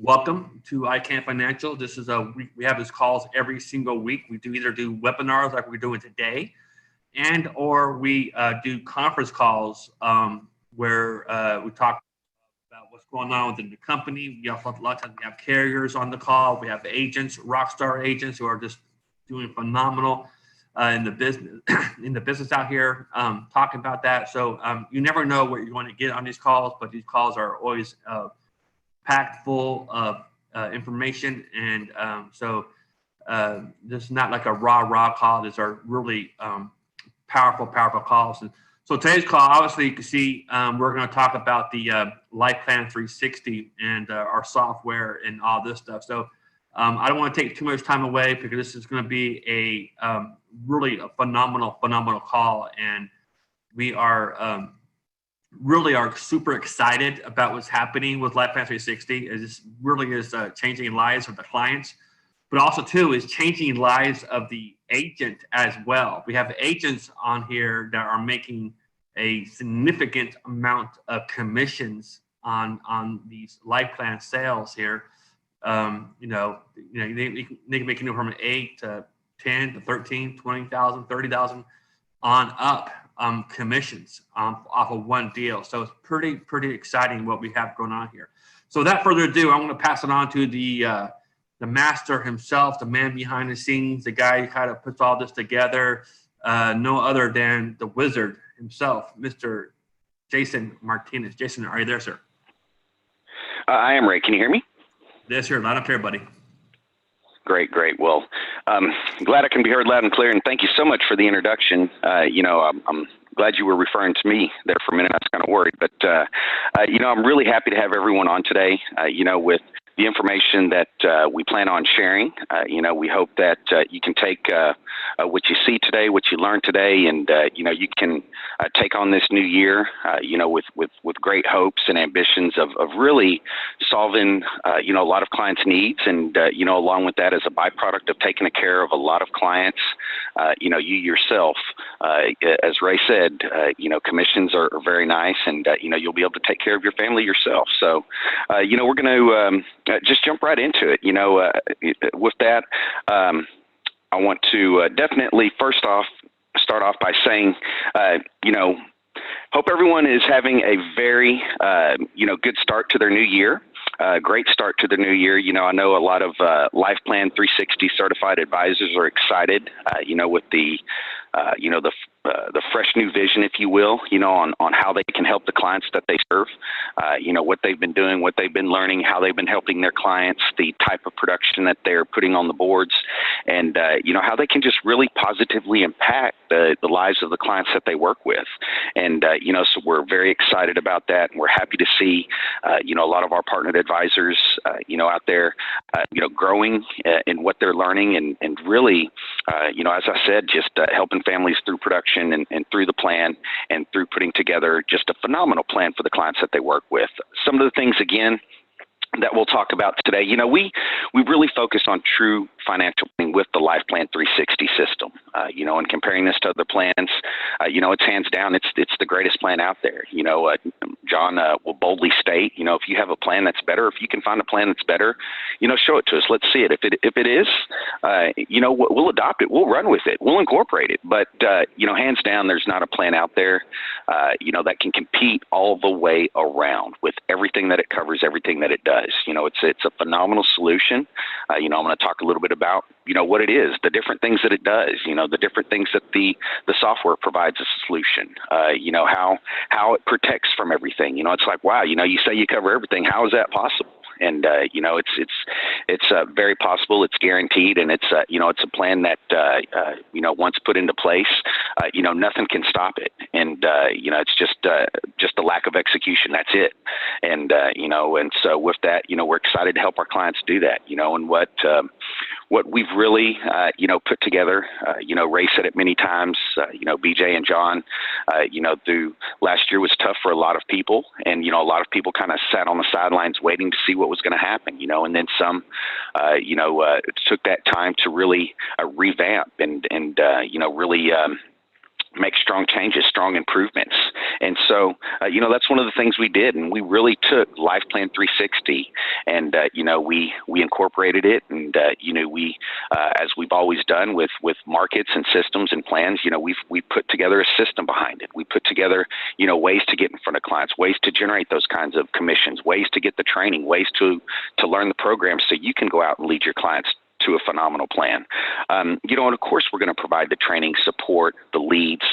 Welcome to ICANN Financial. This is we have these calls every single week. We do either do webinars like we're doing today, and or we do conference calls where we talk about what's going on within the company. We also, a lot of times we have carriers on the call. We have agents, rock star agents who are just doing phenomenal in the business out here, talking about that. So you never know what you're going to get on these calls, but these calls are always packed full of information, and so this is not like a rah call. These are really powerful calls. And so today's call, obviously, you can see we're going to talk about the LifePlan 360 and our software and all this stuff. So I don't want to take too much time away because this is going to be a really a phenomenal call, and we are really are super excited about what's happening with LifePlan 360. This really is changing lives of the clients, but also too is changing lives of the agent as well. We have agents on here that are making a significant amount of commissions on these LifePlan sales here. They can make anywhere from 8 to 10 to 13, 20,000, 30,000 on up commissions off of one deal. So it's pretty exciting what we have going on here. So without further ado, I'm going to pass it on to the master himself, the man behind the scenes, the guy who kind of puts all this together, no other than the wizard himself, Mr. Jason Martinez. Jason, are you there, sir? I am, Ray. Can you hear me? Yes, sir. Loud and clear, buddy. Great. Well, glad I can be heard loud and clear, and thank you so much for the introduction. I'm glad you were referring to me there for a minute. I was kind of worried, but I'm really happy to have everyone on today. With the information that we plan on sharing, we hope that you can take what you see today, what you learned today, and you can take on this new year, with great hopes and ambitions of really solving, a lot of clients' needs, and along with that, as a byproduct of taking care of a lot of clients, you yourself, as Ray said, commissions are very nice, and you'll be able to take care of your family yourself. So, we're going to just jump right into it. With that, I want to definitely first off start off by saying, hope everyone is having a very, good start to their new year. Great start to the new year. I know a lot of LifePlan 360 certified advisors are excited, with the fresh new vision, if you will, on how they can help the clients that they serve, what they've been doing, what they've been learning, how they've been helping their clients, the type of production that they're putting on the boards, and, how they can just really positively impact the lives of the clients that they work with. And, so we're very excited about that. And we're happy to see, a lot of our partnered advisors, out there, growing in what they're learning, and really, as I said, just helping families through production and through the plan and through putting together just a phenomenal plan for the clients that they work with. Some of the things, again, that we'll talk about today. We really focus on true financial planning with the LifePlan 360 system. And comparing this to other plans, it's hands down, it's the greatest plan out there. John will boldly state, if you have a plan that's better, if you can find a plan that's better, show it to us. Let's see it. If it is, we'll adopt it. We'll run with it. We'll incorporate it. But hands down, there's not a plan out there, that can compete all the way around with everything that it covers, everything that it does. It's a phenomenal solution. I'm going to talk a little bit about, what it is, the different things that it does, the different things that the software provides as a solution, how it protects from everything. It's like, wow, you say you cover everything. How is that possible? And, it's very possible. It's guaranteed. And it's a plan that, once put into place, nothing can stop it. And, it's just a lack of execution. That's it. And, and so with that, we're excited to help our clients do that, and what we've really, put together, Ray said it many times, BJ and John, through last year was tough for a lot of people. And, a lot of people kind of sat on the sidelines waiting to see what was going to happen, and then some, took that time to really revamp and really make strong changes, strong improvements. And so, that's one of the things we did, and we really took LifePlan 360 and, we incorporated it, and, we, as we've always done with markets and systems and plans, we put together a system behind it. We put together, ways to get in front of clients, ways to generate those kinds of commissions, ways to get the training, ways to learn the program so you can go out and lead your clients to a phenomenal plan. And of course, we're going to provide the training support, the leads,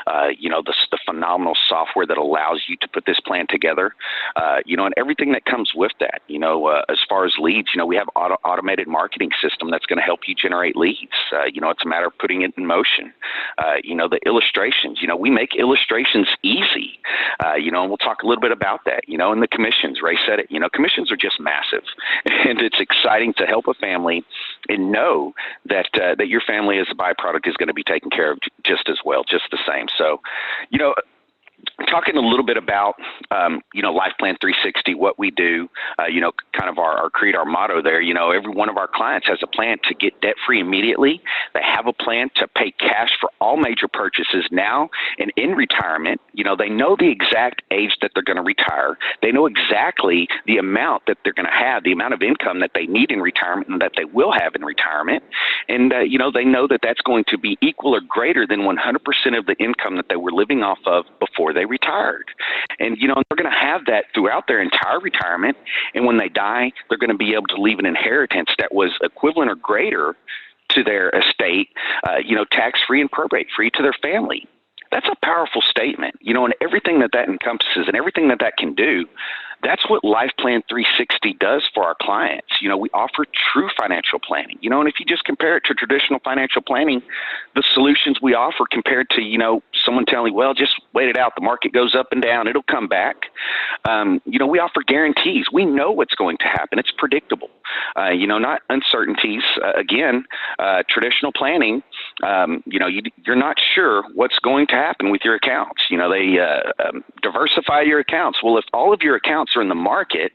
the phenomenal software that allows you to put this plan together, and everything that comes with that. As far as leads, we have automated marketing system that's going to help you generate leads. It's a matter of putting it in motion. The illustrations, we make illustrations easy, and we'll talk a little bit about that, and the commissions. Ray said it, commissions are just massive, and it's exciting to help a family and know that that your family as a byproduct is going to be taken care of just as well, just the same. So, talking a little bit about, LifePlan 360, what we do, kind of our creed, our motto there, every one of our clients has a plan to get debt-free immediately. They have a plan to pay cash for all major purchases now and in retirement. They know the exact age that they're going to retire. They know exactly the amount that they're going to have, the amount of income that they need in retirement and that they will have in retirement. And, they know that that's going to be equal or greater than 100% of the income that they were living off of before they retired. And, they're going to have that throughout their entire retirement. And when they die, they're going to be able to leave an inheritance that was equivalent or greater to their estate, tax-free and probate-free to their family. That's a powerful statement, and everything that encompasses and everything that can do. That's what LifePlan 360 does for our clients. We offer true financial planning, and if you just compare it to traditional financial planning, the solutions we offer compared to, someone telling, well, just wait it out. The market goes up and down. It'll come back. We offer guarantees. We know what's going to happen. It's predictable, not uncertainties. Again, traditional planning, you're not sure what's going to happen with your accounts. They diversify your accounts. Well, if all of your accounts are in the market,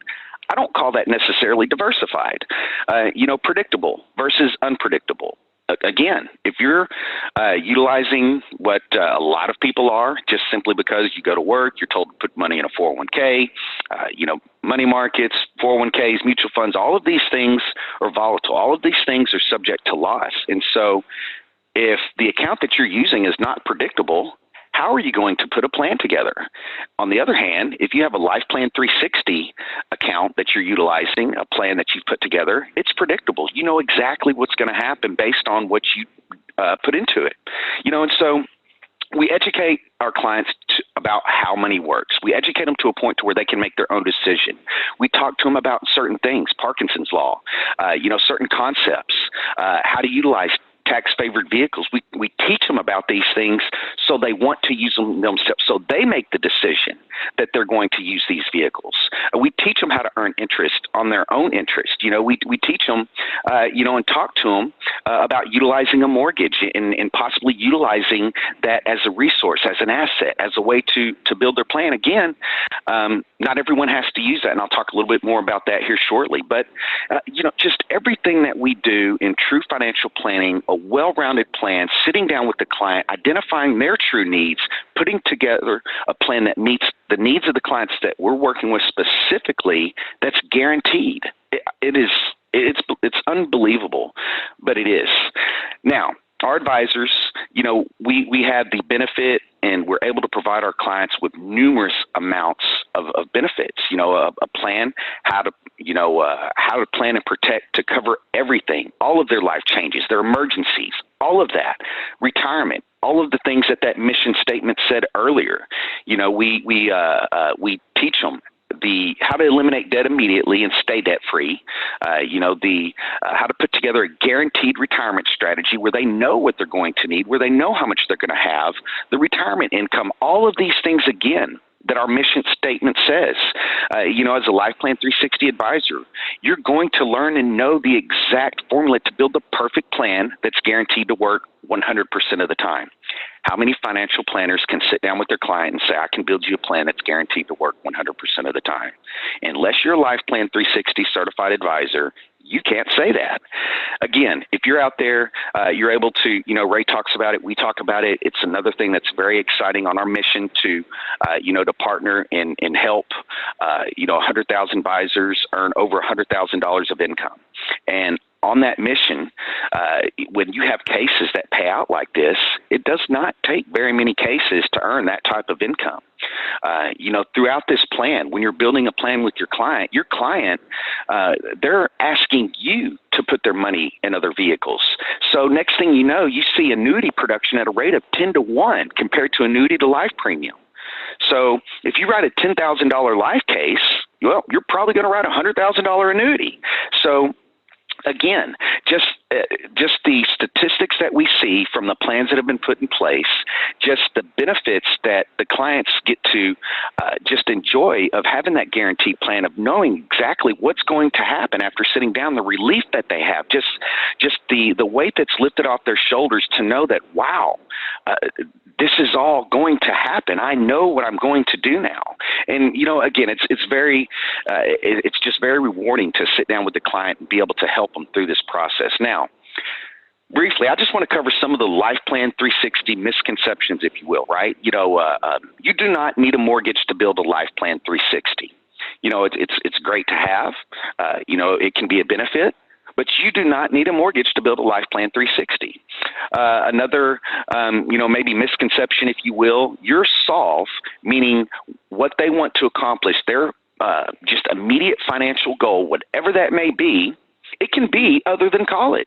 I don't call that necessarily diversified. Predictable versus unpredictable. Again, if you're utilizing what a lot of people are, just simply because you go to work, you're told to put money in a 401k, money markets, 401ks, mutual funds, all of these things are volatile. All of these things are subject to loss. And so if the account that you're using is not predictable, how are you going to put a plan together? On the other hand, if you have a LifePlan 360 account that you're utilizing, a plan that you've put together, it's predictable. You know exactly what's going to happen based on what you put into it. And so we educate our clients about how money works. We educate them to a point to where they can make their own decision. We talk to them about certain things, Parkinson's law, certain concepts, how to utilize tax-favored vehicles. We teach them about these things so they want to use them themselves, so they make the decision that they're going to use these vehicles. We teach them how to earn interest on their own interest. We teach them, and talk to them about utilizing a mortgage and possibly utilizing that as a resource, as an asset, as a way to build their plan. Again, not everyone has to use that, and I'll talk a little bit more about that here shortly. But, just everything that we do in true financial planning, a well-rounded plan, sitting down with the client, identifying their true needs, putting together a plan that meets the needs of the clients that we're working with specifically, that's guaranteed. It's unbelievable, but it is. Now, our advisors, we have the benefit and we're able to provide our clients with numerous amounts of benefits, a plan, how to plan and protect to cover everything, all of their life changes, their emergencies, all of that, retirement, all of the things that mission statement said earlier. We teach them how to eliminate debt immediately and stay debt free, how to put together a guaranteed retirement strategy where they know what they're going to need, where they know how much they're going to have, the retirement income, all of these things again that our mission statement says. As a LifePlan 360 advisor, you're going to learn and know the exact formula to build the perfect plan that's guaranteed to work 100% of the time. How many financial planners can sit down with their client and say, I can build you a plan that's guaranteed to work 100% of the time? Unless you're a LifePlan 360 certified advisor, You can't say that. Again, if you're out there, you're able to, Ray talks about it, we talk about it. It's another thing that's very exciting on our mission to, to partner and help, 100,000 advisors earn over $100,000 of income. And on that mission, when you have cases that pay out like this, it does not take very many cases to earn that type of income. Throughout this plan, when you're building a plan with your client, they're asking you to put their money in other vehicles. So next thing you know, you see annuity production at a rate of 10 to 1 compared to annuity to life premium. So if you write a $10,000 life case, well, you're probably going to write a $100,000 annuity. So again, just the statistics that we see from the plans that have been put in place, just the benefits that the clients get to just enjoy of having that guaranteed plan, of knowing exactly what's going to happen after sitting down, the relief that they have, just the weight that's lifted off their shoulders to know that, wow, this is all going to happen. I know what I'm going to do now. And, again, it's just very rewarding to sit down with the client and be able to help them through this process. Now, briefly, I just want to cover some of the LifePlan 360 misconceptions, if you will, right? You do not need a mortgage to build a LifePlan 360. It's great to have. It can be a benefit, but you do not need a mortgage to build a LifePlan 360. Another, maybe misconception, if you will, your solve, meaning what they want to accomplish, their just immediate financial goal, whatever that may be, it can be other than college.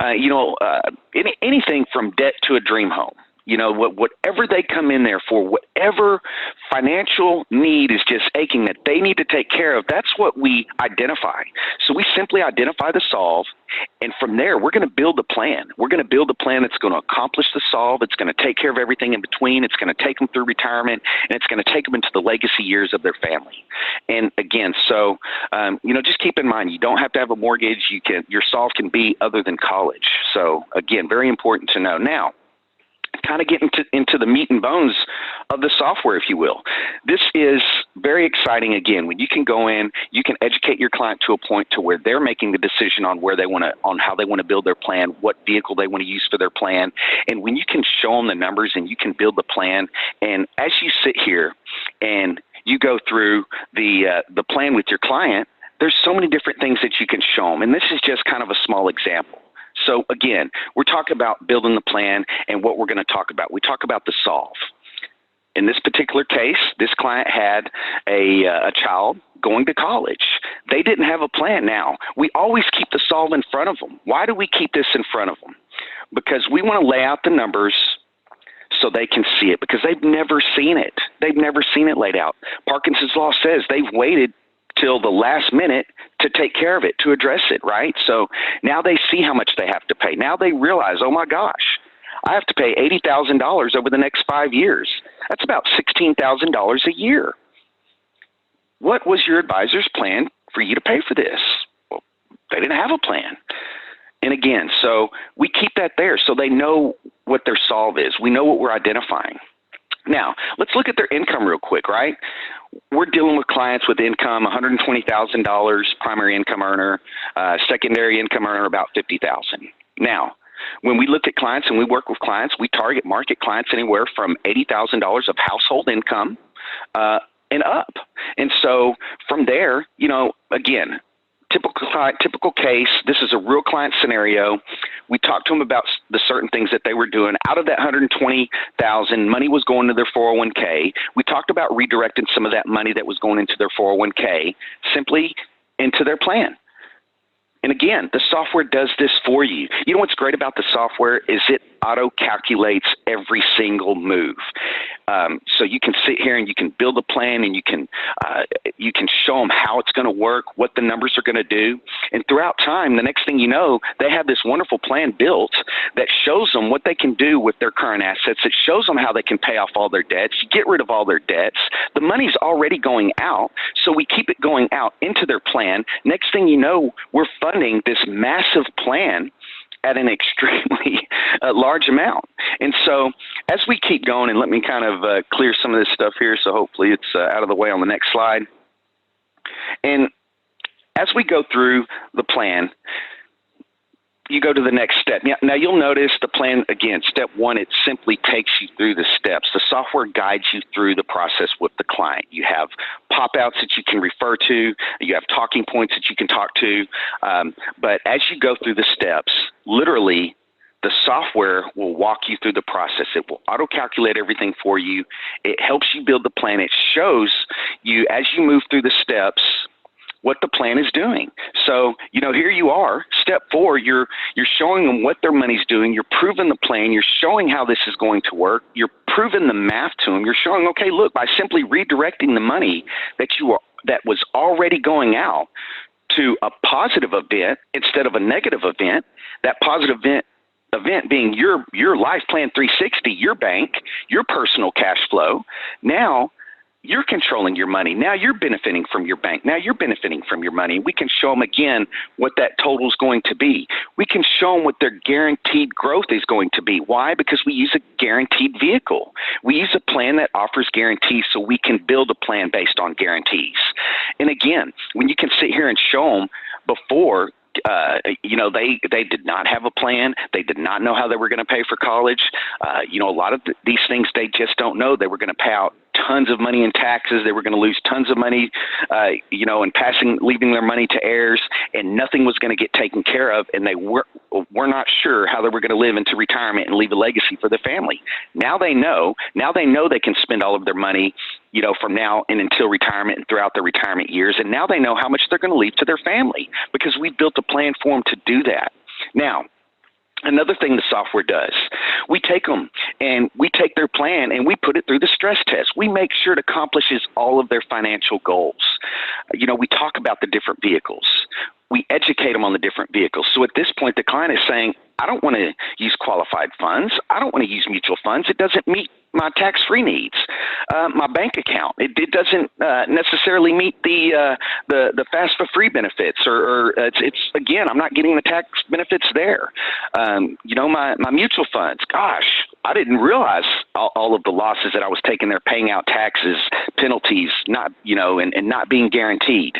Anything from debt to a dream home. Whatever they come in there for, whatever financial need is just aching that they need to take care of, that's what we identify. So we simply identify the solve, and from there, we're going to build a plan. We're going to build a plan that's going to accomplish the solve. It's going to take care of everything in between. It's going to take them through retirement, and it's going to take them into the legacy years of their family. And again, so, just keep in mind, you don't have to have a mortgage. Your solve can be other than college. So again, very important to know. Now, kind of get into the meat and bones of the software, if you will. This is very exciting. Again, when you can go in, you can educate your client to a point to where they're making the decision on how they want to build their plan, what vehicle they want to use for their plan. And when you can show them the numbers and you can build the plan, and as you sit here and you go through the plan with your client, there's so many different things that you can show them. And this is just kind of a small example. So again, we're talking about building the plan, and what we're going to talk about. We talk about the solve. In this particular case, this client had a child going to college. They didn't have a plan. Now, we always keep the solve in front of them. Why do we keep this in front of them? Because we want to lay out the numbers so they can see it, because they've never seen it. They've never seen it laid out. Parkinson's law says they've waited till the last minute to take care of it, to address it, right? So now they see how much they have to pay. Now they realize, oh my gosh, I have to pay $80,000 over the next 5 years. That's about $16,000 a year. What was your advisor's plan for you to pay for this? Well, they didn't have a plan. And again, so we keep that there so they know what their solve is. We know what we're identifying. Now, let's look at their income real quick, right? We're dealing with clients with income, $120,000, primary income earner, secondary income earner, about $50,000. Now, when we look at clients and we work with clients, we target market clients anywhere from $80,000 of household income and up. And so from there, again, typical case, this is a real client scenario. We talked to them about the certain things that they were doing. Out of that $120,000, money was going to their 401k. We talked about redirecting some of that money that was going into their 401k simply into their plan. And again, the software does this for you. You know what's great about the software is it auto-calculates every single move. So you can sit here and you can build a plan, and you can show them how it's going to work, what the numbers are going to do. And throughout time, the next thing you know, they have this wonderful plan built that shows them what they can do with their current assets. It shows them how they can pay off all their debts, get rid of all their debts. The money's already going out, so we keep it going out into their plan. Next thing you know, we're funding this massive plan at an extremely large amount. And so as we keep going, and let me kind of clear some of this stuff here, so hopefully it's out of the way on the next slide. And as we go through the plan, you go to the next step. Now you'll notice the plan, again, step one, it simply takes you through the steps. The software guides you through the process with the client. You have pop-outs that you can refer to. You have talking points that you can talk to. But as you go through the steps, literally, the software will walk you through the process. It will auto-calculate everything for you. It helps you build the plan. It shows you, as you move through the steps, what the plan is doing. So, here you are, step 4, you're showing them what their money's doing, you're proving the plan, you're showing how this is going to work, you're proving the math to them, you're showing, okay, look, by simply redirecting the money that was already going out to a positive event instead of a negative event, that positive event being your LifePlan 360, your bank, your personal cash flow. Now you're controlling your money. Now you're benefiting from your bank. Now you're benefiting from your money. We can show them again what that total is going to be. We can show them what their guaranteed growth is going to be. Why? Because we use a guaranteed vehicle. We use a plan that offers guarantees, so we can build a plan based on guarantees. And again, when you can sit here and show them before, they did not have a plan. They did not know how they were going to pay for college. A lot of these things they just don't know. They were going to pay out tons of money in taxes. They were going to lose tons of money, and leaving their money to heirs, and nothing was going to get taken care of. And they were not sure how they were going to live into retirement and leave a legacy for their family. Now they know. Now they know they can spend all of their money, from now and until retirement and throughout their retirement years. And now they know how much they're going to leave to their family because we built a plan for them to do that. Now, another thing the software does, we take them and we take their plan and we put it through the stress test. We make sure it accomplishes all of their financial goals. We talk about the different vehicles. We educate them on the different vehicles. So at this point, the client is saying, I don't want to use qualified funds. I don't want to use mutual funds. It doesn't meet my tax-free needs. My bank account, it doesn't necessarily meet the FAFSA free benefits, or it's again, I'm not getting the tax benefits there. My mutual funds, gosh, I didn't realize all of the losses that I was taking there, paying out taxes, penalties, and not being guaranteed.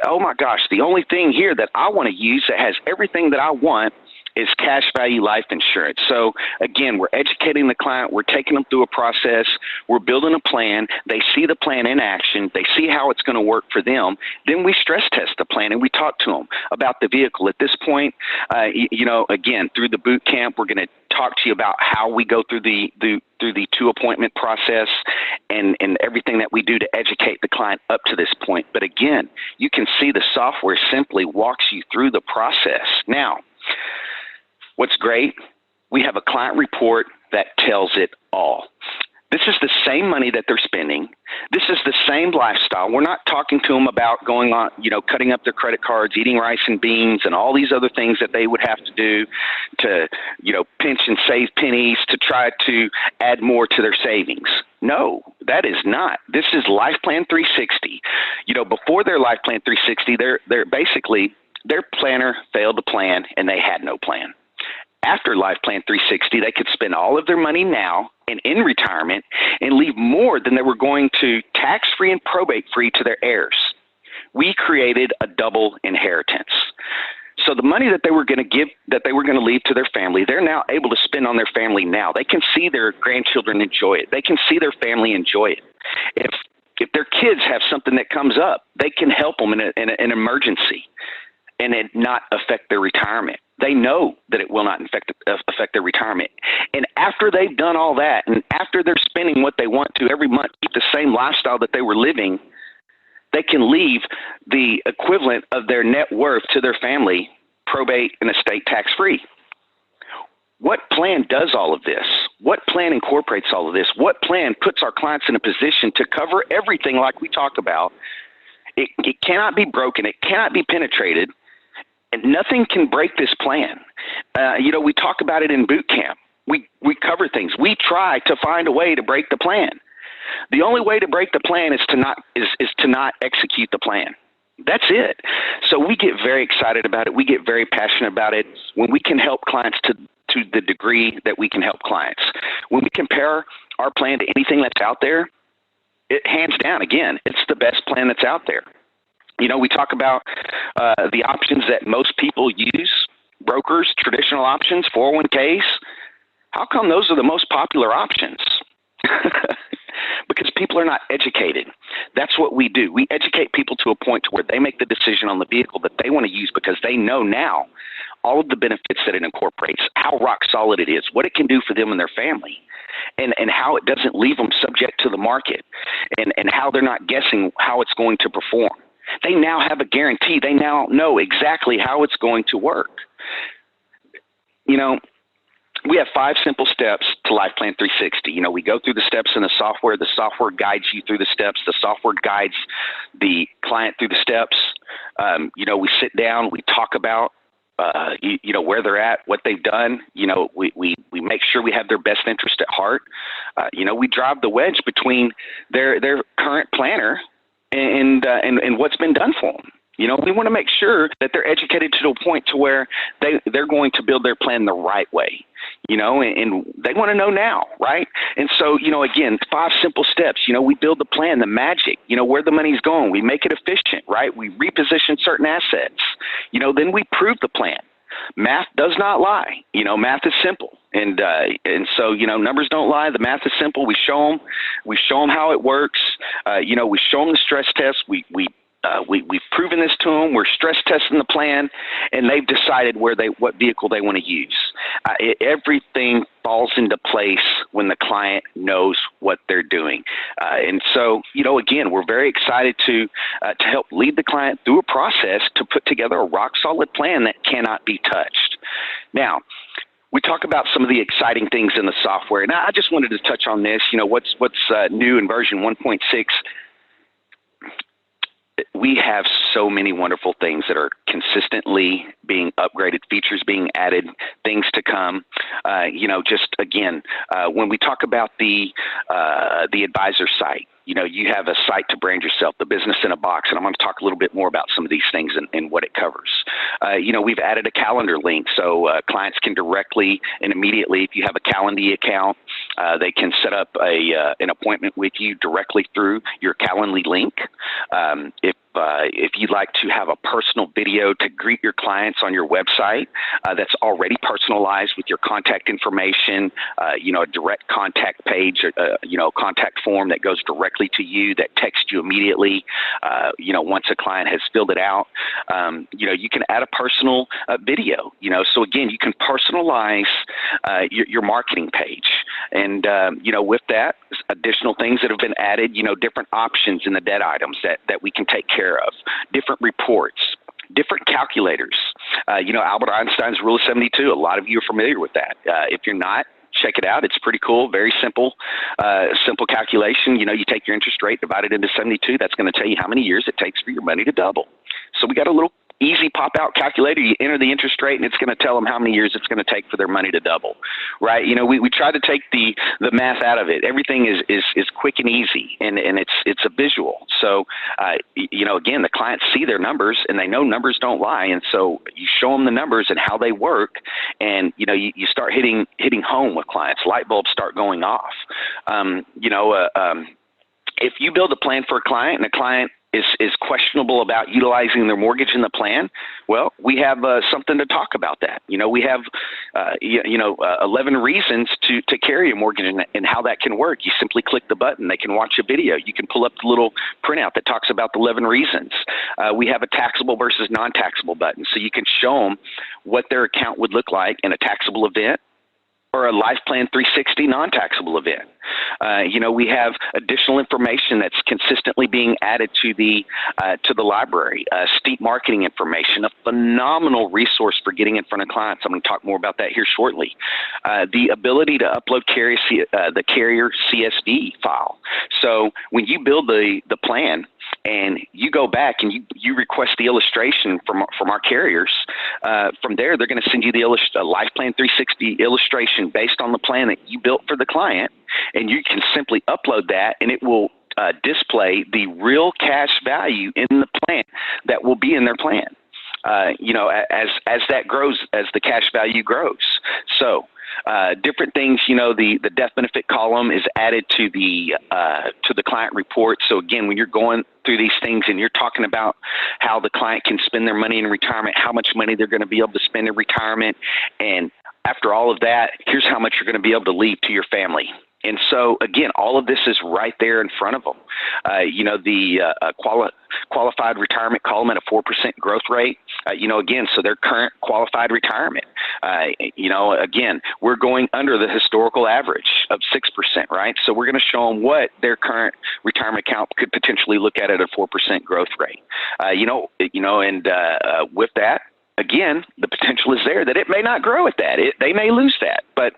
Oh my gosh, the only thing here that I want to use that has everything that I want is cash value life insurance. So again, we're educating the client, we're taking them through a process, we're building a plan, they see the plan in action, they see how it's going to work for them, then we stress test the plan and we talk to them about the vehicle. At this point, again, through the boot camp, we're going to talk to you about how we go through the 2-appointment process and everything that we do to educate the client up to this point. But again, you can see the software simply walks you through the process. Now, what's great, we have a client report that tells it all. This is the same money that they're spending. This is the same lifestyle. We're not talking to them about going on, cutting up their credit cards, eating rice and beans, and all these other things that they would have to do to, pinch and save pennies to try to add more to their savings. No, that is not. This is LifePlan 360. Before their LifePlan 360, they're basically, their planner failed to plan and they had no plan. After LifePlan 360, they could spend all of their money now and in retirement and leave more than they were going to tax-free and probate-free to their heirs. We created a double inheritance. So the money that they were going to give, that they were going to leave to their family, they're now able to spend on their family now. They can see their grandchildren enjoy it. They can see their family enjoy it. If their kids have something that comes up, they can help them in an emergency and it not affect their retirement. They know that it will not affect their retirement. And after they've done all that, and after they're spending what they want to every month, keep the same lifestyle that they were living, they can leave the equivalent of their net worth to their family, probate and estate tax-free. What plan does all of this? What plan incorporates all of this? What plan puts our clients in a position to cover everything like we talk about? It cannot be broken. It cannot be penetrated. And nothing can break this plan. We talk about it in boot camp. We cover things. We try to find a way to break the plan. The only way to break the plan is to not execute the plan. That's it. So we get very excited about it. We get very passionate about it when we can help clients to the degree that we can help clients. When we compare our plan to anything that's out there, it hands down, again, it's the best plan that's out there. We talk about the options that most people use, brokers, traditional options, 401ks. How come those are the most popular options? Because people are not educated. That's what we do. We educate people to a point to where they make the decision on the vehicle that they want to use because they know now all of the benefits that it incorporates, how rock solid it is, what it can do for them and their family, and how it doesn't leave them subject to the market, and how they're not guessing how it's going to perform. They now have a guarantee. They now know exactly how it's going to work. We have 5 simple steps to LifePlan 360. We go through the steps in the software. The software guides you through the steps. The software guides the client through the steps. We sit down, we talk about, where they're at, what they've done. We make sure we have their best interest at heart. We drive the wedge between their current planner and what's been done for them. We want to make sure that they're educated to a point to where they're going to build their plan the right way, and they want to know now, right? And so, again, 5 simple steps. We build the plan, the magic, where the money's going. We make it efficient, right? We reposition certain assets. Then we prove the plan. Math does not lie. Math is simple. And so, numbers don't lie. The math is simple. We show them how it works. We show them the stress test. We've proven this to them. We're stress testing the plan, and they've decided what vehicle they want to use. Everything falls into place when the client knows what they're doing. And so, again, we're very excited to help lead the client through a process to put together a rock solid plan that cannot be touched. Now, we talk about some of the exciting things in the software, and I just wanted to touch on this. What's new in version 1.6. We have so many wonderful things that are consistently being upgraded, features being added, things to come. Just again, when we talk about the advisor site, you have a site to brand yourself, the business in a box, and I'm going to talk a little bit more about some of these things and what it covers. We've added a calendar link, so clients can directly and immediately, if you have a Calendly account, they can set up an appointment with you directly through your Calendly link. If you'd like to have a personal video to greet your clients on your website that's already personalized with your contact information, a direct contact page, contact form that goes directly to you that texts you immediately, once a client has filled it out. You can add a personal video, so again, you can personalize your marketing page. And, with that, additional things that have been added, different options in the debt items that we can take care of, different reports, different calculators. Albert Einstein's Rule of 72, a lot of you are familiar with that. If you're not, check it out. It's pretty cool, very simple calculation. You take your interest rate, divide it into 72. That's going to tell you how many years it takes for your money to double. So we got a little easy pop-out calculator. You enter the interest rate, and it's going to tell them how many years it's going to take for their money to double, right? We try to take the math out of it. Everything is quick and easy, and it's a visual. So, again, the clients see their numbers, and they know numbers don't lie, and so you show them the numbers and how they work, and, you start hitting home with clients. Light bulbs start going off. If you build a plan for a client and a client is questionable about utilizing their mortgage in the plan, well, we have something to talk about that. We have 11 reasons to carry a mortgage and how that can work. You simply click the button. They can watch a video. You can pull up the little printout that talks about the 11 reasons. We have a taxable versus non-taxable button, so you can show them what their account would look like in a taxable event or a LifePlan 360 non-taxable event. We have additional information that's consistently being added to the library. Steep marketing information, a phenomenal resource for getting in front of clients. I'm going to talk more about that here shortly. The ability to upload the carrier CSV file. So when you build the plan and you go back and you request the illustration from our carriers, from there they're going to send you the LifePlan 360 illustration based on the plan that you built for the client, and you can simply upload that, and it will display the real cash value in the plan that will be in their plan. As that grows, as the cash value grows. So Different things, the death benefit column is added to the client report. So again, when you're going through these things and you're talking about how the client can spend their money in retirement, how much money they're going to be able to spend in retirement, and after all of that, here's how much you're going to be able to leave to your family. And so, again, all of this is right there in front of them. Qualified retirement column at a 4% growth rate, again, so their current qualified retirement. Again, we're going under the historical average of 6%, right? So we're going to show them what their current retirement account could potentially look at a 4% growth rate. With that, again, the potential is there that it may not grow at that. They may lose that, but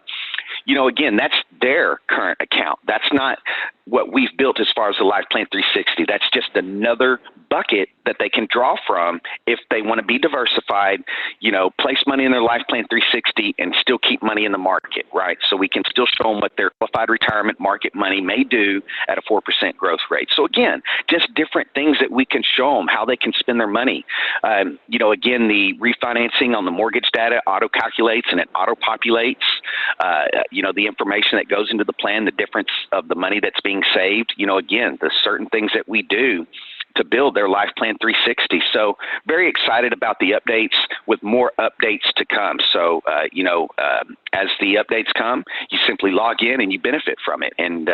again, that's their current account. That's not what we've built as far as the LifePlan 360. That's just another bucket that they can draw from if they want to be diversified, place money in their LifePlan 360 and still keep money in the market, right? So we can still show them what their qualified retirement market money may do at a 4% growth rate. So again, just different things that we can show them how they can spend their money. Again, the refinancing on the mortgage data auto-calculates and it auto-populates, the information that goes into the plan, the difference of the money that's being saved. Again, the certain things that we do to build their LifePlan 360. So very excited about the updates with more updates to come. So, as the updates come, you simply log in and you benefit from it. And,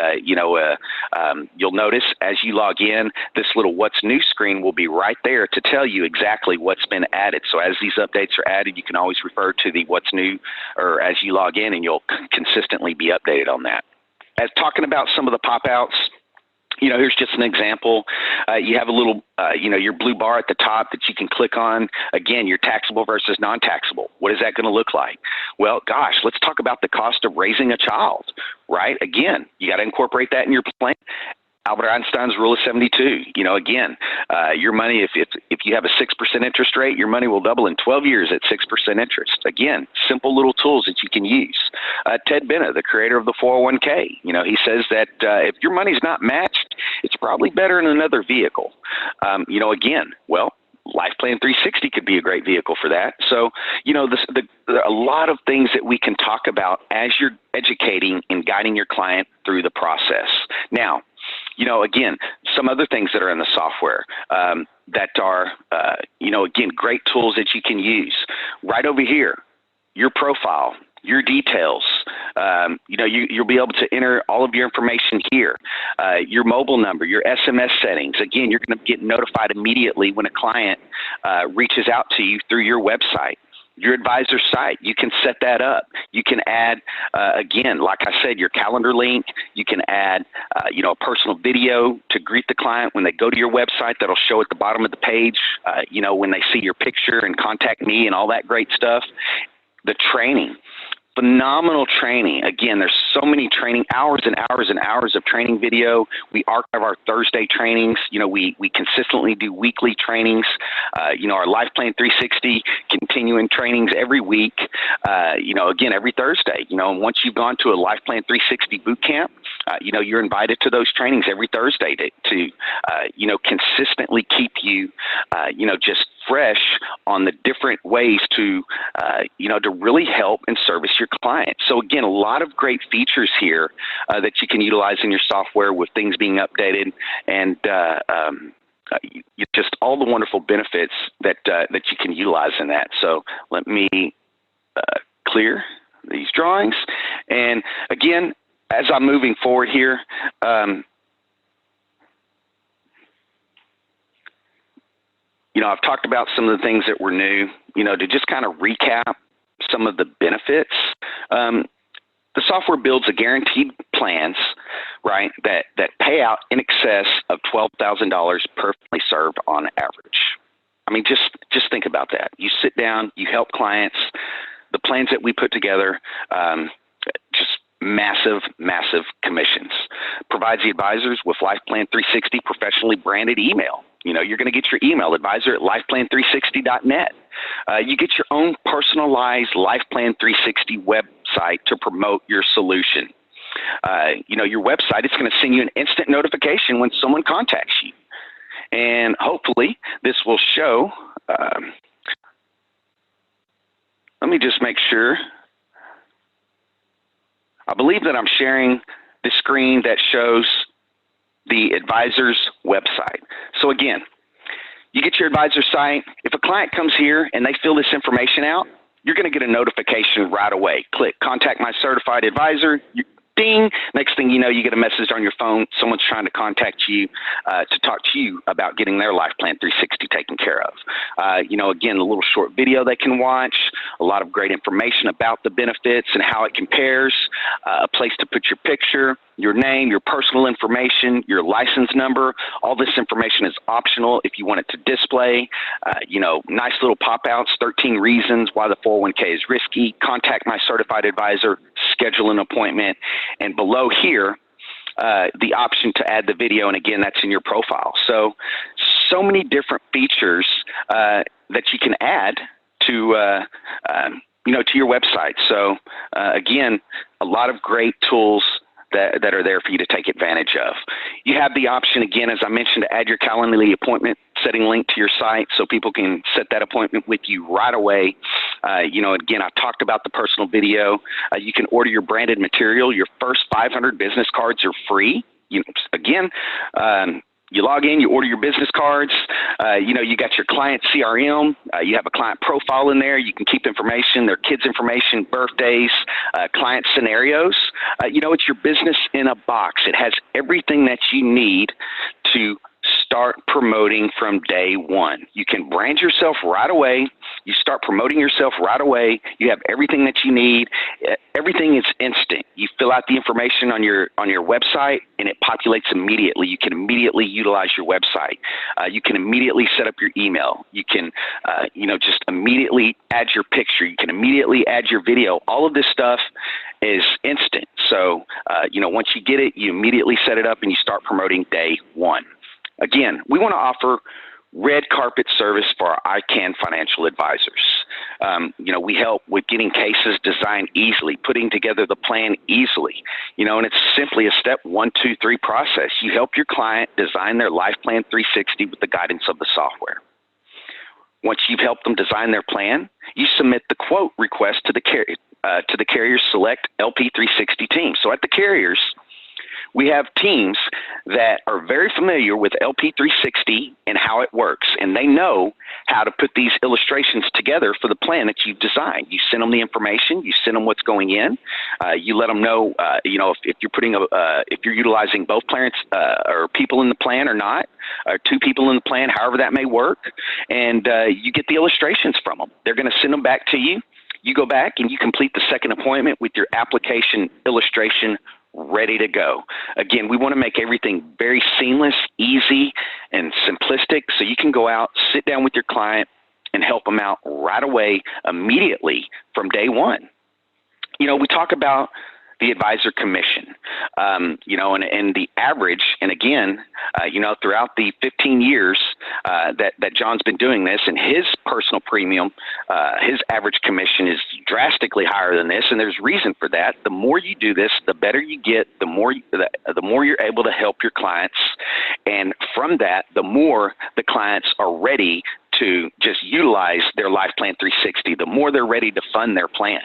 you'll notice as you log in, this little what's new screen will be right there to tell you exactly what's been added. So as these updates are added, you can always refer to the what's new or as you log in and you'll consistently be updated on that. As talking about some of the pop-outs, here's just an example. You have a little, your blue bar at the top that you can click on. Again, your taxable versus non-taxable. What is that going to look like? Well, gosh, let's talk about the cost of raising a child, right? Again, you got to incorporate that in your plan. Albert Einstein's rule of 72. Again, your money, if you have a 6% interest rate, your money will double in 12 years at 6% interest. Again, simple little tools that you can use. Ted Bennett, the creator of the 401k, he says that if your money's not matched, it's probably better in another vehicle. Again, LifePlan 360 could be a great vehicle for that. So, a lot of things that we can talk about as you're educating and guiding your client through the process. Now, again, some other things that are in the software that are, again, great tools that you can use. Right over here, your profile, your details. You'll be able to enter all of your information here. Your mobile number, your SMS settings. Again, you're going to get notified immediately when a client reaches out to you through your website. Your advisor site, you can set that up. You can add, again, like I said, your calendar link. You can add, a personal video to greet the client when they go to your website. That'll show at the bottom of the page, when they see your picture and contact me and all that great stuff. The training. Phenomenal training. Again, there's so many training hours and hours and hours of training video. We archive our Thursday trainings. We consistently do weekly trainings. Our LifePlan 360 continuing trainings every week. Again, every Thursday. And once you've gone to a LifePlan 360 boot camp, you're invited to those trainings every Thursday to consistently keep you, just fresh on the different ways to really help and service your client. So again, a lot of great features here that you can utilize in your software with things being updated and just all the wonderful benefits that you can utilize in that. So let me clear these drawings. And again, as I'm moving forward here, I've talked about some of the things that were new, to just kind of recap some of the benefits. The software builds a guaranteed plans, right, that pay out in excess of $12,000 per family served on average. I mean, just think about that. You sit down, you help clients, the plans that we put together, just massive, massive commissions. Provides the advisors with LifePlan 360 professionally branded email. You're going to get your email, advisor at lifeplan360.net. You get your own personalized LifePlan 360 website to promote your solution. Your website is going to send you an instant notification when someone contacts you. And hopefully this will show, let me just make sure. I believe that I'm sharing the screen that shows the advisor's website. So again, you get your advisor site. If a client comes here and they fill this information out, you're going to get a notification right away. Click Contact My Certified Advisor. Ding. Next thing you know, you get a message on your phone. Someone's trying to contact you to talk to you about getting their LifePlan 360 taken care of. Again, a little short video they can watch, a lot of great information about the benefits and how it compares, a place to put your picture, your name, your personal information, your license number. All this information is optional if you want it to display. Nice little pop-outs, 13 reasons why the 401k is risky. Contact my certified advisor, schedule an appointment. And below here, the option to add the video, and again, that's in your profile. So many different features that you can add to your website. So again, a lot of great tools that are there for you to take advantage of. You have the option, again, as I mentioned, to add your Calendly appointment setting link to your site so people can set that appointment with you right away. Again, I talked about the personal video. You can order your branded material. Your first 500 business cards are free. You log in, you order your business cards, you got your client CRM, you have a client profile in there, you can keep information, their kids' information, birthdays, client scenarios. It's your business in a box. It has everything that you need to start promoting from day one. You can brand yourself right away. You start promoting yourself right away. You have everything that you need. Everything is instant. You fill out the information on your website and it populates immediately. You can immediately utilize your website. You can immediately set up your email. You can just immediately add your picture. You can immediately add your video. All of this stuff is instant. So once you get it, you immediately set it up and you start promoting day one. Again, we want to offer red carpet service for our ICANN financial advisors. We help with getting cases designed easily, putting together the plan easily, and it's simply a step 1, 2, 3 process. You help your client design their LifePlan 360 with the guidance of the software. Once you've helped them design their plan, you submit the quote request to the carrier's select LP360 team. So at the carriers, we have teams that are very familiar with LP360 and how it works, and they know how to put these illustrations together for the plan that you've designed. You send them the information, you send them what's going in, you let them know, if you're utilizing both plans or people in the plan or not, or 2 people in the plan, however that may work, and you get the illustrations from them. They're going to send them back to you. You go back and you complete the second appointment with your application illustration ready to go. Again, we want to make everything very seamless, easy, and simplistic so you can go out, sit down with your client, and help them out right away, immediately from day one. We talk about the advisor commission, and the average, and again, throughout the 15 years that John's been doing this, and his personal premium, his average commission is drastically higher than this, and there's reason for that. The more you do this, the better you get, the more you're able to help your clients, and from that, the more the clients are ready to just utilize their LifePlan 360, the more they're ready to fund their plan.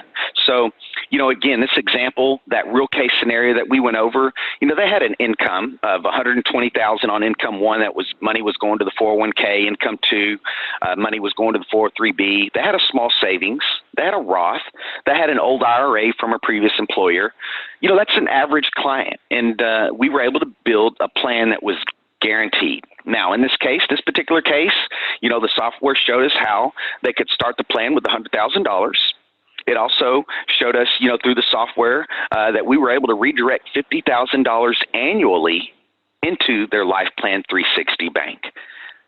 So, again, this example, that real case scenario that we went over, they had an income of $120,000 on income 1. Money was going to the 401k. Income 2, money was going to the 403b. They had a small savings. They had a Roth. They had an old IRA from a previous employer. That's an average client, and we were able to build a plan that was guaranteed. Now, in this particular case, the software showed us how they could start the plan with $100,000. It also showed us, through the software, that we were able to redirect $50,000 annually into their LifePlan 360 bank.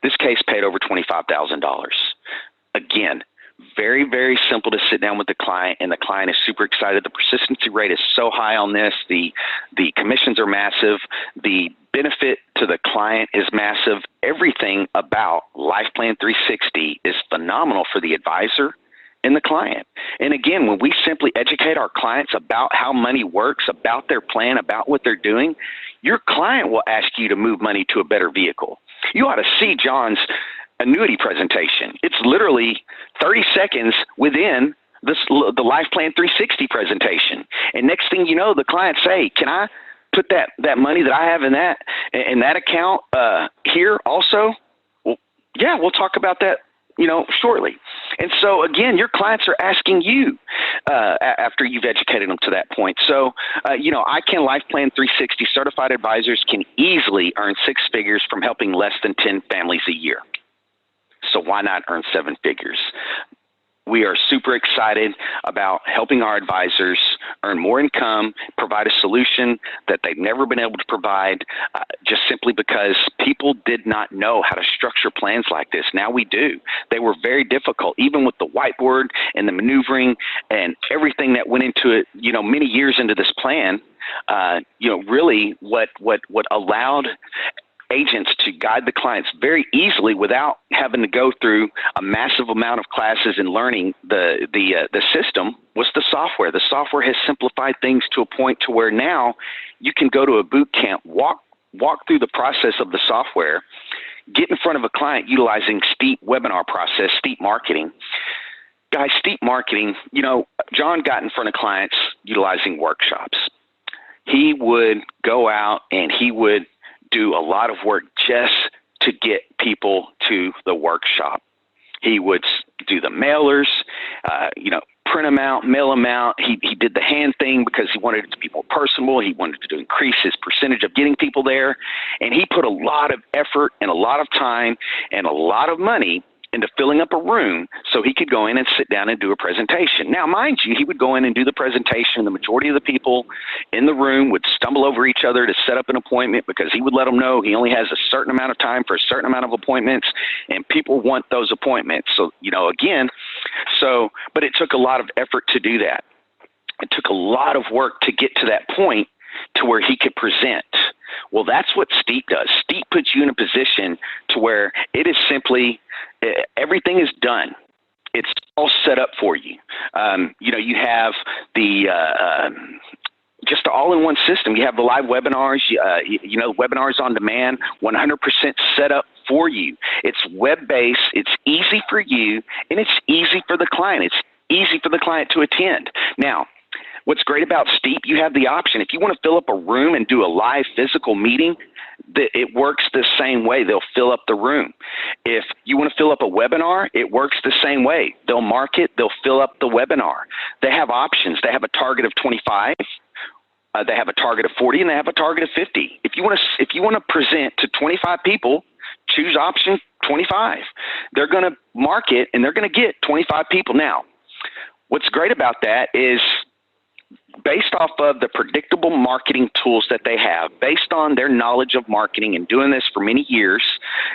This case paid over $25,000. Again, very, very simple to sit down with the client, and the client is super excited. The persistency rate is so high on this. The commissions are massive. The benefit to the client is massive. Everything about LifePlan 360 is phenomenal for the advisor and the client. And again, when we simply educate our clients about how money works, about their plan, about what they're doing, your client will ask you to move money to a better vehicle. You ought to see John's annuity presentation. It's literally 30 seconds within the LifePlan 360 presentation. And next thing you know, the clients say, can I put that money that I have in that account here also? Well, yeah, we'll talk about that, shortly. And so again, your clients are asking you after you've educated them to that point. So, ICANN LifePlan 360 certified advisors can easily earn six figures from helping less than 10 families a year. So why not earn seven figures? We are super excited about helping our advisors earn more income, provide a solution that they've never been able to provide, just simply because people did not know how to structure plans like this. Now we do. They were very difficult, even with the whiteboard and the maneuvering and everything that went into it, many years into this plan. Really what allowed agents to guide the clients very easily without having to go through a massive amount of classes and learning the system was the software. The software has simplified things to a point to where now you can go to a boot camp, walk through the process of the software, get in front of a client utilizing Steep webinar process, Steep marketing. Guys, Steep marketing, John got in front of clients utilizing workshops. He would go out and he would do a lot of work just to get people to the workshop. He would do the mailers, print them out, mail them out. He did the hand thing because he wanted it to be more personal. He wanted to increase his percentage of getting people there. And he put a lot of effort and a lot of time and a lot of money into filling up a room so he could go in and sit down and do a presentation. Now, mind you, he would go in and do the presentation. The majority of the people in the room would stumble over each other to set up an appointment because he would let them know he only has a certain amount of time for a certain amount of appointments, and people want those appointments. So, but it took a lot of effort to do that. It took a lot of work to get to that point to where he could present. Well, that's what Steep does. Steep puts you in a position to where it is simply, everything is done. It's all set up for you. You have the just all-in-one system. You have the live webinars, webinars on demand, 100% set up for you. It's web-based, it's easy for you, and it's easy for the client. It's easy for the client to attend. Now, what's great about Steep, you have the option. If you want to fill up a room and do a live physical meeting, it works the same way. They'll fill up the room. If you want to fill up a webinar, it works the same way. They'll mark it, they'll fill up the webinar. They have options. They have a target of 25. They have a target of 40, and they have a target of 50. If you want to present to 25 people, choose option 25. They're going to mark it, and they're going to get 25 people. Now, what's great about that is based off of the predictable marketing tools that they have, based on their knowledge of marketing and doing this for many years,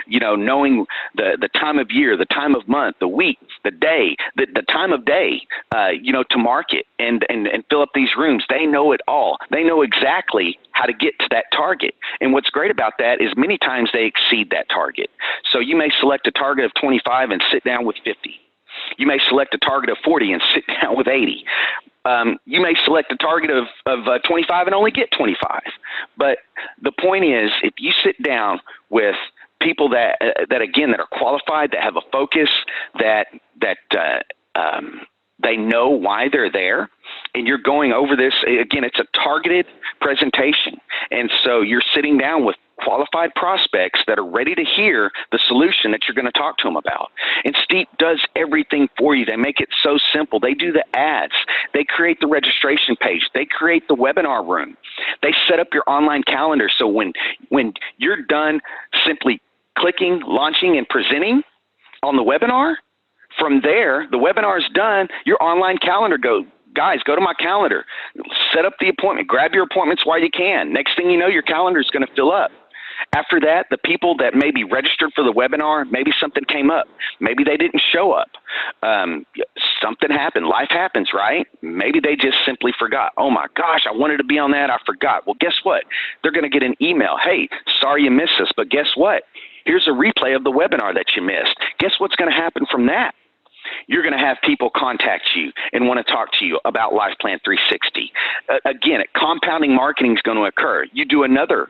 knowing the time of year, the time of month, the week, the day, the time of day, to market and fill up these rooms. They know it all. They know exactly how to get to that target. And what's great about that is many times they exceed that target. So you may select a target of 25 and sit down with 50. You may select a target of 40 and sit down with 80. You may select a target of 25 and only get 25. But the point is, if you sit down with people that again, that are qualified, that have a focus, that they know why they're there, and you're going over this, again, it's a targeted presentation. And so you're sitting down with qualified prospects that are ready to hear the solution that you're going to talk to them about. And Steep does everything for you. They make it so simple. They do the ads. They create the registration page. They create the webinar room. They set up your online calendar. So when you're done simply clicking, launching, and presenting on the webinar, from there, the webinar is done, your online calendar guys, go to my calendar, set up the appointment, grab your appointments while you can. Next thing you know, your calendar is going to fill up. After that, the people that maybe registered for the webinar, maybe something came up. Maybe they didn't show up. Something happened. Life happens, right? Maybe they just simply forgot. Oh my gosh, I wanted to be on that. I forgot. Well, guess what? They're going to get an email. Hey, sorry you missed this, but guess what? Here's a replay of the webinar that you missed. Guess what's going to happen from that? You're going to have people contact you and want to talk to you about LifePlan 360. Again, compounding marketing is going to occur. You do another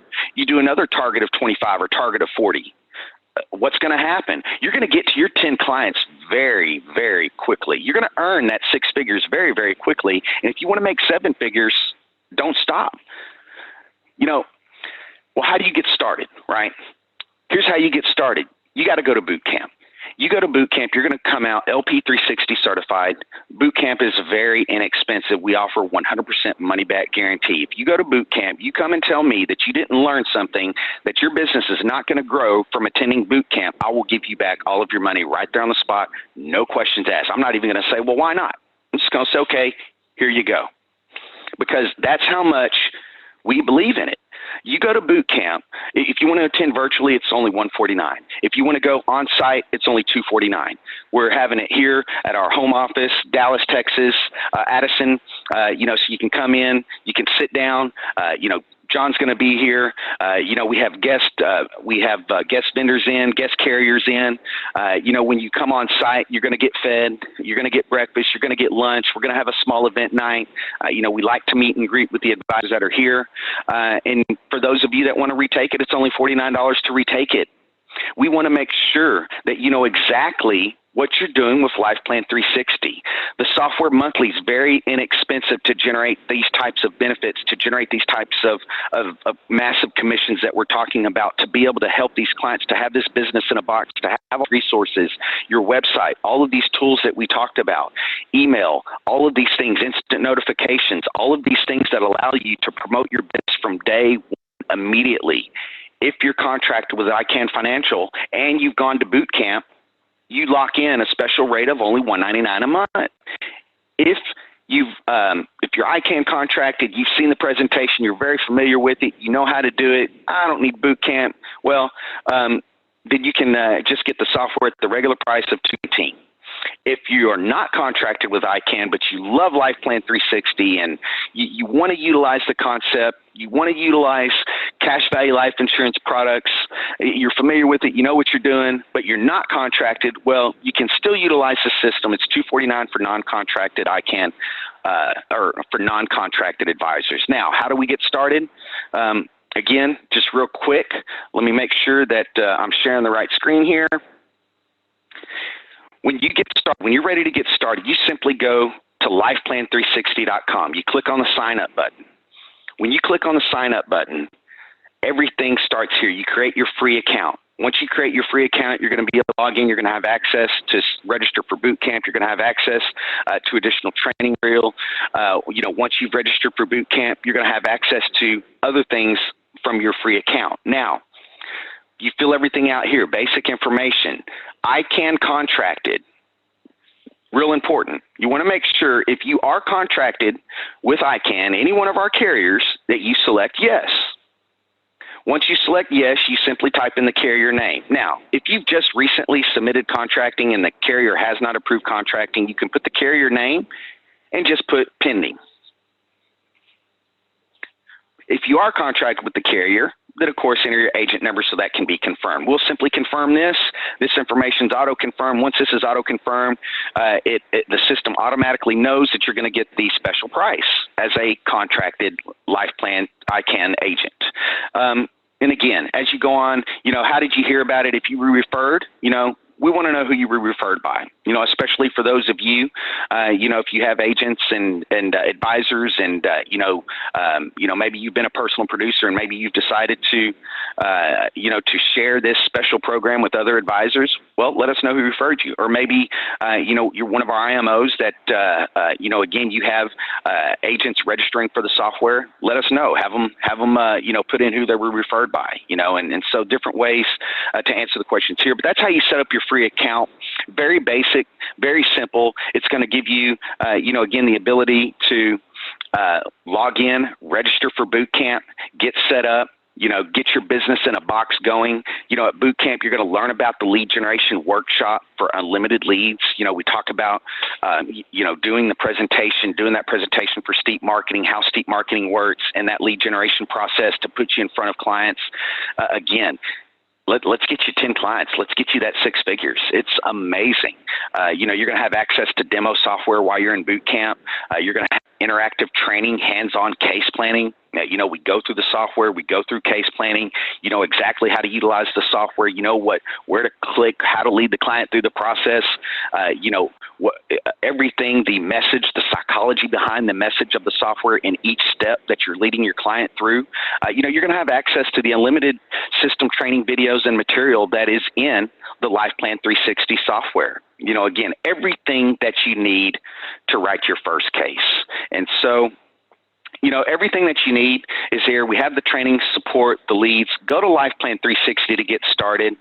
target of 25 or target of 40. what's going to happen? You're going to get to your 10 clients very, very quickly. You're going to earn that 6 figures very, very quickly. And if you want to make 7 figures, don't stop. Well, how do you get started, right? Here's how you get started. You got to go to boot camp. You go to boot camp, you're going to come out LP360 certified. Boot camp is very inexpensive. We offer 100% money back guarantee. If you go to boot camp, you come and tell me that you didn't learn something, that your business is not going to grow from attending boot camp, I will give you back all of your money right there on the spot. No questions asked. I'm not even going to say, well, why not? I'm just going to say, okay, here you go. Because that's how much we believe in it. You go to boot camp. If you want to attend virtually, it's only $149. If you want to go on site, it's only $249. We're having it here at our home office, Dallas, Texas, Addison. So you can come in, you can sit down. John's going to be here. We have guest vendors in, guest carriers in. When you come on site, you're going to get fed. You're going to get breakfast. You're going to get lunch. We're going to have a small event night. We like to meet and greet with the advisors that are here. And for those of you that want to retake it, it's only $49 to retake it. We want to make sure that you know exactly what you're doing with LifePlan 360. The software monthly is very inexpensive to generate these types of benefits, to generate these types of massive commissions that we're talking about, to be able to help these clients, to have this business in a box, to have resources, your website, all of these tools that we talked about, email, all of these things, instant notifications, all of these things that allow you to promote your business from day one immediately. If you're contracted with ICANN Financial and you've gone to boot camp, you lock in a special rate of only $199 a month. If you're ICANN contracted, you've seen the presentation, you're very familiar with it, you know how to do it, I don't need boot camp, well, then you can just get the software at the regular price of $219. If you are not contracted with ICANN, but you love LifePlan 360 and you want to utilize the concept, you want to utilize cash value life insurance products, you're familiar with it, you know what you're doing, but you're not contracted, well, you can still utilize the system. It's $249 for non-contracted ICANN or for non-contracted advisors. Now, how do we get started? Again, just real quick, let me make sure that I'm sharing the right screen here. When you're ready to get started, you simply go to lifeplan360.com. You click on the sign up button. When you click on the sign up button, everything starts here. You create your free account. Once you create your free account, you're going to be able to log in. You're going to have access to register for boot camp. You're going to have access to additional training material. Once you've registered for boot camp, you're going to have access to other things from your free account. Now, you fill everything out here, basic information. ICANN contracted, real important. You want to make sure if you are contracted with ICANN, any one of our carriers, that you select yes. Once you select yes, you simply type in the carrier name. Now, if you've just recently submitted contracting and the carrier has not approved contracting, you can put the carrier name and just put pending. If you are contracted with the carrier, then of course enter your agent number so that can be confirmed. We'll simply confirm this. This information is auto-confirmed. Once this is auto-confirmed, the system automatically knows that you're going to get the special price as a contracted LifePlan ICANN agent. And again, as you go on, how did you hear about it? If you were referred, we want to know who you were referred by, especially for those of you, if you have agents and advisors and, maybe you've been a personal producer and maybe you've decided to share this special program with other advisors. Well, let us know who referred you. Or maybe, you're one of our IMOs that, again, you have agents registering for the software. Let us know. Have them put in who they were referred by, and so different ways to answer the questions here. But that's how you set up your free account. Very basic, very simple. It's going to give you, again, the ability to log in, register for boot camp, get set up, get your business in a box going. At boot camp, you're going to learn about the lead generation workshop for unlimited leads. We talk about, doing that presentation for steep marketing, how steep marketing works, and that lead generation process to put you in front of clients. Again, let's get you 10 clients. Let's get you that 6 figures. It's amazing. You're going to have access to demo software while you're in boot camp. You're going to have interactive training, hands-on case planning. You know, we go through the software, we go through case planning, you know exactly how to utilize the software, you know where to click, how to lead the client through the process, you know, everything, the message, the psychology behind the message of the software in each step that you're leading your client through. You know, you're going to have access to the unlimited system training videos and material that is in the LifePlan 360 software. You know, again, everything that you need to write your first case. And so, you know, everything that you need is here. We have the training, support, the leads. Go to LifePlan 360 to get started.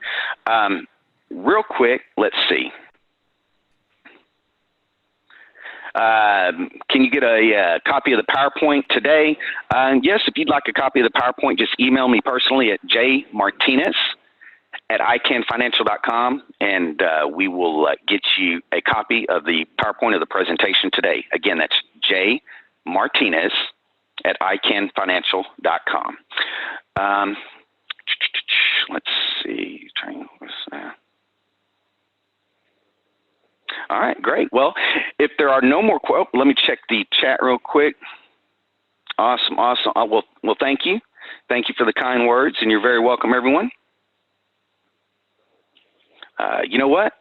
Real quick, let's see. Can you get a copy of the PowerPoint today? Yes, if you'd like a copy of the PowerPoint, just email me personally at jmartinez@icanfinancial.com, and we will get you a copy of the PowerPoint of the presentation today. Again, that's jmartinez@icanfinancial.com. Let's see. All right, great. Well, if there are no more questions, let me check the chat real quick. Awesome. Well, thank you. Thank you for the kind words, and you're very welcome, everyone. You know what?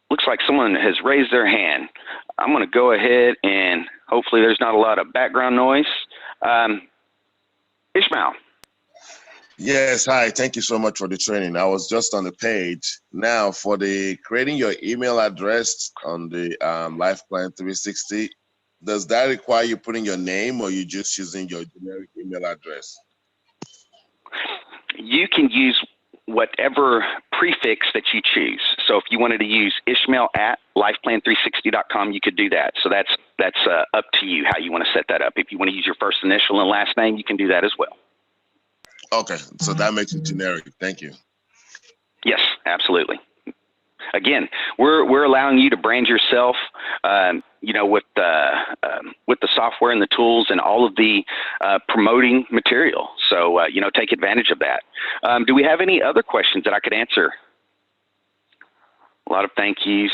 Looks like someone has raised their hand. I'm going to go ahead and hopefully there's not a lot of background noise. Ishmael. Yes, hi. Thank you so much for the training. I was just on the page. Now, for the creating your email address on the LifePlan 360, does that require you putting your name, or you just using your generic email address? You can use whatever prefix that you choose. So if you wanted to use Ishmael@lifeplan360.com, you could do that. So that's up to you how you want to set that up. If you want to use your first initial and last name, you can do that as well. Okay, so that makes it generic. Thank you. Yes, absolutely. Again, we're allowing you to brand yourself, you know, with the software and the tools and all of the promoting material. So you know, take advantage of that. Do we have any other questions that I could answer? A lot of thank yous.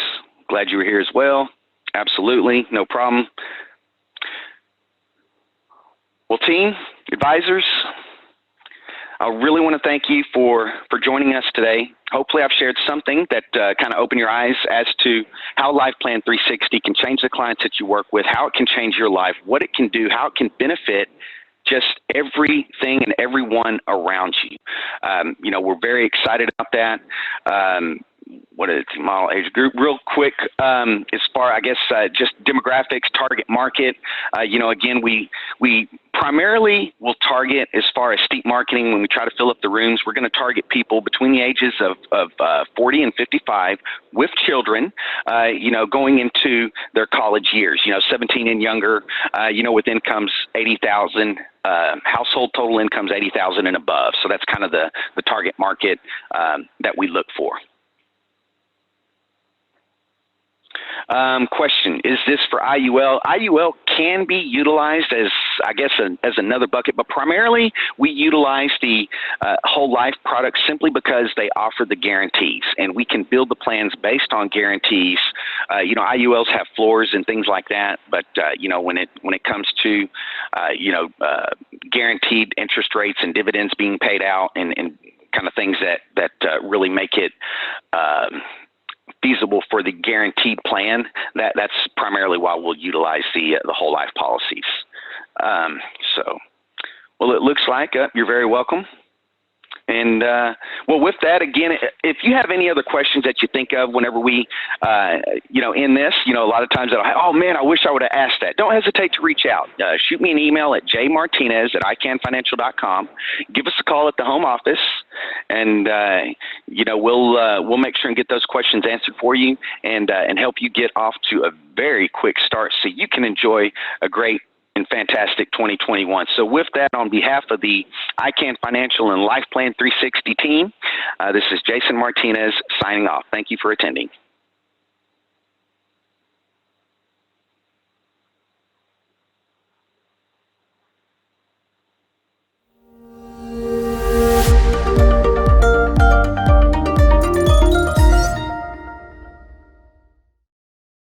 Glad you were here as well. Absolutely, no problem. Well, team, advisors, I really want to thank you for joining us today. Hopefully I've shared something that kind of opened your eyes as to how LifePlan 360 can change the clients that you work with, how it can change your life, what it can do, how it can benefit just everything and everyone around you. You know, we're very excited about that. What is the model age group? Real quick, as far, I guess, just demographics, target market. You know, again, we primarily will target, as far as steep marketing, when we try to fill up the rooms, we're going to target people between the ages of 40 and 55 with children, you know, going into their college years, you know, 17 and younger, you know, with incomes 80,000, household total incomes 80,000 and above. So that's kind of the target market that we look for. Question, is this for IUL? IUL can be utilized as, I guess, as another bucket, but primarily we utilize the whole life product simply because they offer the guarantees, and we can build the plans based on guarantees. You know, IULs have floors and things like that, but you know, when it comes to you know, guaranteed interest rates and dividends being paid out and kind of things that really make it feasible for the guaranteed plan, that's primarily why we'll utilize the whole life policies. So, well, it looks like you're very welcome. And well, with that, again, if you have any other questions that you think of whenever we, you know, in this, you know, a lot of times, oh man, I wish I would have asked that. Don't hesitate to reach out. Shoot me an email at jmartinez@icanfinancial.com. Give us a call at the home office, and you know, we'll make sure and get those questions answered for you, and help you get off to a very quick start so you can enjoy a great and fantastic 2021. So with that, on behalf of the iCan Financial and LifePlan 360 team, this is Jason Martinez signing off. Thank you for attending.